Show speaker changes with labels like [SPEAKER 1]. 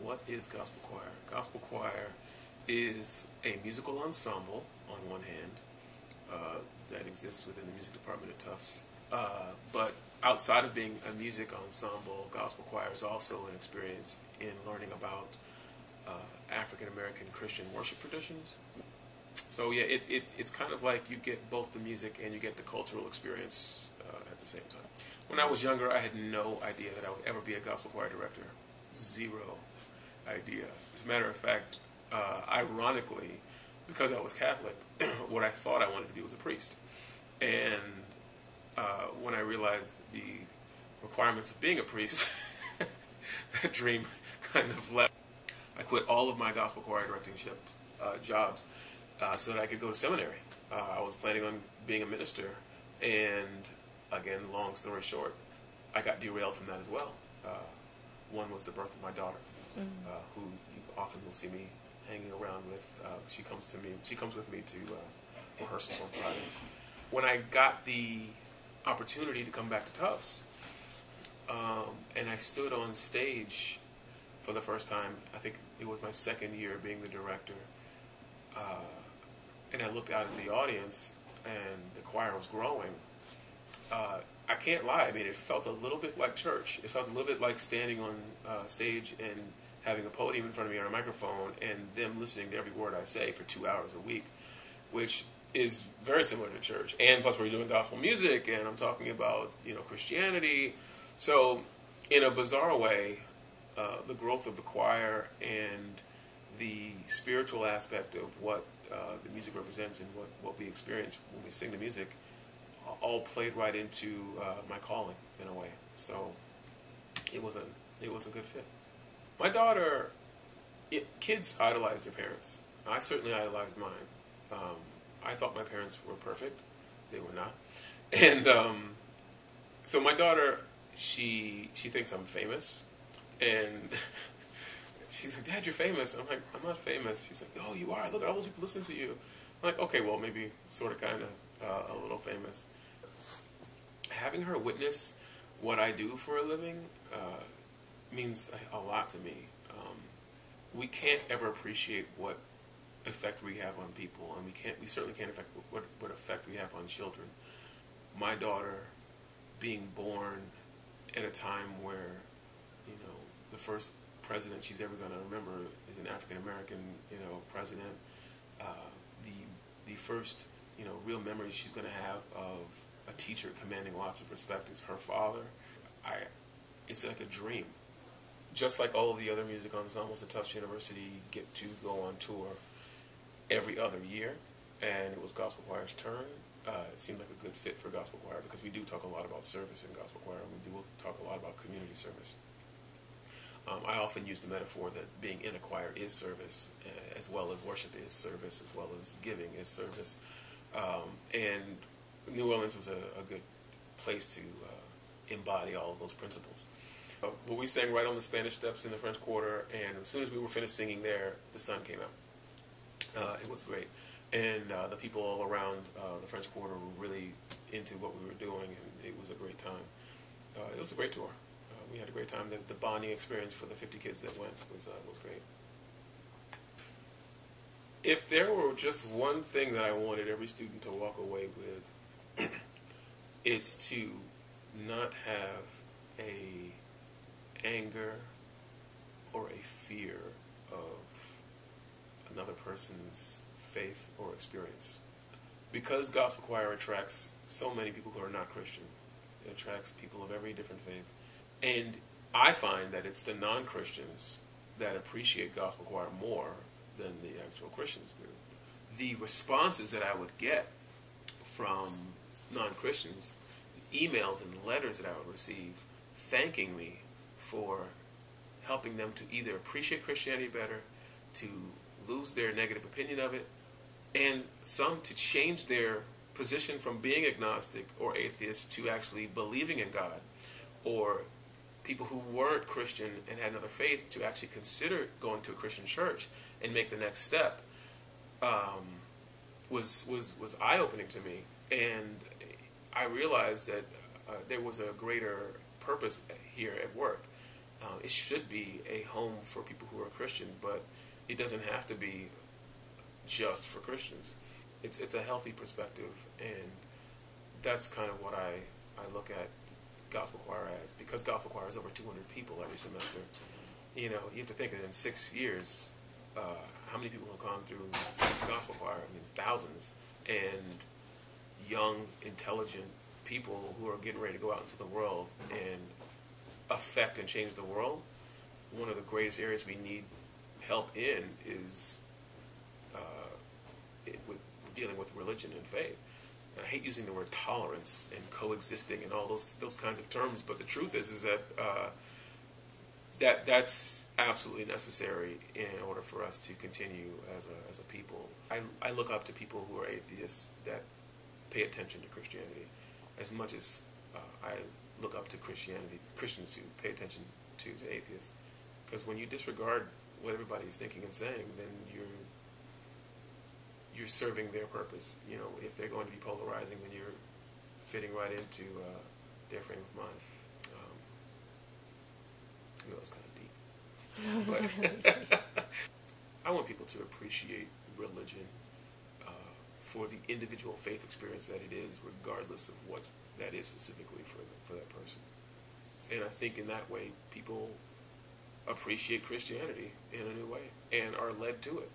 [SPEAKER 1] What is gospel choir? Gospel choir is a musical ensemble, on one hand, that exists within the music department at Tufts. But outside of being a music ensemble, gospel choir is also an experience in learning about African American Christian worship traditions. So yeah, it's kind of like you get both the music and you get the cultural experience at the same time. When I was younger, I had no idea that I would ever be a gospel choir director. Zero idea. As a matter of fact, ironically, because I was Catholic, what I thought I wanted to be was a priest. And when I realized the requirements of being a priest, that dream kind of left. I quit all of my gospel choir directing jobs so that I could go to seminary. I was planning on being a minister, and again, long story short, I got derailed from that as well. One was the birth of my daughter, who you often will see me hanging around with. She comes with me to rehearsals on Fridays. When I got the opportunity to come back to Tufts, and I stood on stage for the first time, I think it was my second year being the director, and I looked out at the audience, and the choir was growing. I can't lie, I mean, it felt a little bit like church. It felt a little bit like standing on stage and having a podium in front of me on a microphone and them listening to every word I say for 2 hours a week, which is very similar to church. And plus we're doing gospel music, and I'm talking about, Christianity. So in a bizarre way, the growth of the choir and the spiritual aspect of what the music represents and what we experience when we sing the music all played right into my calling in a way. So it was a good fit. My daughter, kids idolize their parents. I certainly idolized mine. I thought my parents were perfect. They were not. And so my daughter, she thinks I'm famous. And she's like, "Dad, you're famous." I'm like, "I'm not famous." She's like, "Oh, you are. Look at all those people listen to you." I'm like, "Okay, well, maybe sort of, kind of, a little famous." Having her witness what I do for a living means a lot to me. We can't ever appreciate what effect we have on people, and we certainly can't affect what effect we have on children. My daughter being born at a time where, the first president she's ever going to remember is an African American, president. The first, real memories she's going to have of a teacher commanding lots of respect is her father. It's like a dream. Just like all of the other music ensembles at Tufts University get to go on tour every other year, and it was gospel choir's turn. It seemed like a good fit for gospel choir because we do talk a lot about service in gospel choir, and we do talk a lot about community service. I often use the metaphor that being in a choir is service, as well as worship is service, as well as giving is service. And New Orleans was a good place to embody all of those principles. But we sang right on the Spanish Steps in the French Quarter, and as soon as we were finished singing there, the sun came out. It was great. And the people all around the French Quarter were really into what we were doing, and it was a great time. It was a great tour. We had a great time. The bonding experience for the 50 kids that went was great. If there were just one thing that I wanted every student to walk away with, it's to not have a anger or a fear of another person's faith or experience. Because gospel choir attracts so many people who are not Christian, it attracts people of every different faith. And I find that it's the non-Christians that appreciate gospel choir more than the actual Christians do. The responses that I would get from non-Christians, emails and letters that I would receive thanking me for helping them to either appreciate Christianity better, to lose their negative opinion of it, and some to change their position from being agnostic or atheist to actually believing in God, or people who weren't Christian and had another faith to actually consider going to a Christian church and make the next step, was eye-opening to me. And I realized that there was a greater purpose here at work. It should be a home for people who are Christian, but it doesn't have to be just for Christians. It's a healthy perspective, and that's kind of what I look at gospel choir as. Because gospel choir is over 200 people every semester, you have to think that in 6 years, how many people have gone through gospel choir? I mean, it's thousands. And young, intelligent people who are getting ready to go out into the world and affect and change the world. One of the greatest areas we need help in is with dealing with religion and faith. And I hate using the word tolerance and coexisting and all those kinds of terms, but the truth is that that's absolutely necessary in order for us to continue as a people. I look up to people who are atheists that pay attention to Christianity as much as I look up to Christians who pay attention to atheists. Because when you disregard what everybody's thinking and saying, then you're serving their purpose. If they're going to be polarizing, then you're fitting right into their frame of mind. It's kind of deep. But I want people to appreciate religion for the individual faith experience that it is, regardless of what that is specifically for that person. And I think in that way, people appreciate Christianity in a new way and are led to it.